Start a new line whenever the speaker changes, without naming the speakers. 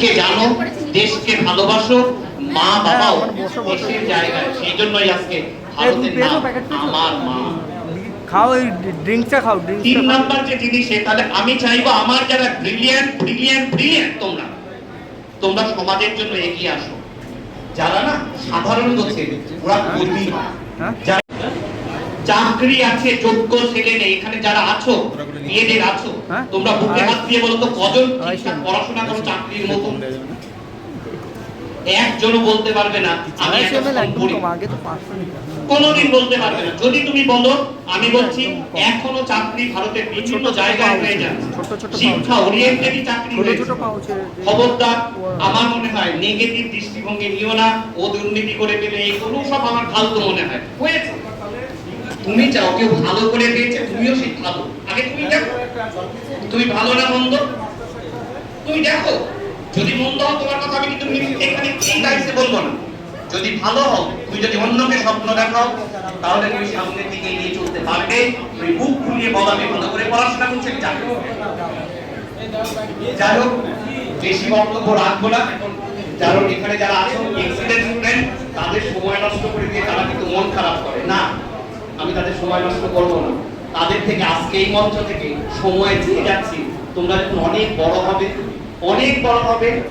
কে জানো, দেশকে ভালোবাসো, মা বাবাও দেশের জায়গায়, সেই জন্যই আজকে ভারতের নাম আমার মা।
খাও, এই ড্রিঙ্কসটা খাও।
তিন নাম্বার যে জিনিস, তাহলে আমি চাইবো আমার যারা ব্রিলিয়ান্ট ব্রিলিয়ান্ট ব্রিলিয়ান্ট তোমরা সমাজের জন্য এগিয়ে আসো। যারা না সাধারণ ছেলে, ওরা কর্মী হয়, চাকরি আছে, যোগ্য ছেলে নেই, এখানে যারা আছো, মেয়েদের আছো, তোমরা বুকে হাত দিয়ে বলো তো কজন ঠিকঠাক পড়াশোনা করো চাকরির মতো? একজনও বলতে পারবে না আমি কোনোদিন বলতে পারবে না। যদি তুমি বলো, আমি বলছি এখনো চাকরি ভারতের বিভিন্ন জায়গায় হয়ে যাচ্ছে, শিক্ষা ওরিয়েন্টেডই চাকরি হয়েছে। খবরদার, আমার মনে হয় নেগেটিভ দৃষ্টিভঙ্গি নিও না। ও দুর্নীতি করে পেলে এইগুলো সব আমার ফালতু মনে হয়। হয়েছে, তুমি চাও কেউ ভালো করে পেয়েছে, তুমিও সেই ভালো। আগে তুমি দেখো তুমি ভালো না মন্দ, তুমি দেখো। যদি মন্দ হও তোমার কথা আমি কিন্তু এখানে এই দায়িত্বে বলবো না। যদি ভালো হও, তুমি যদি অন্যকে স্বপ্ন দেখাও, তাহলে তুমি সামনের দিকে এগিয়ে চলতে পারবে। তুমি বুক খুলিয়ে বলাবে ভালো করে পড়াশোনা করছে যাই হোক। যাই হোক, বেশি বক্তব্য রাখবো না। যারা এখানে যারা আছো এক্সিলেন্ট স্টুডেন্ট, তাদের সময় নষ্ট করে দিয়ে তারা কিন্তু মন খারাপ করে না। আমি তাদের সময় নষ্ট করবো না। তাদের থেকে আজকে এই মঞ্চ থেকে সময় দিয়ে যাচ্ছি। তোমরা যখন অনেক বড় হবে,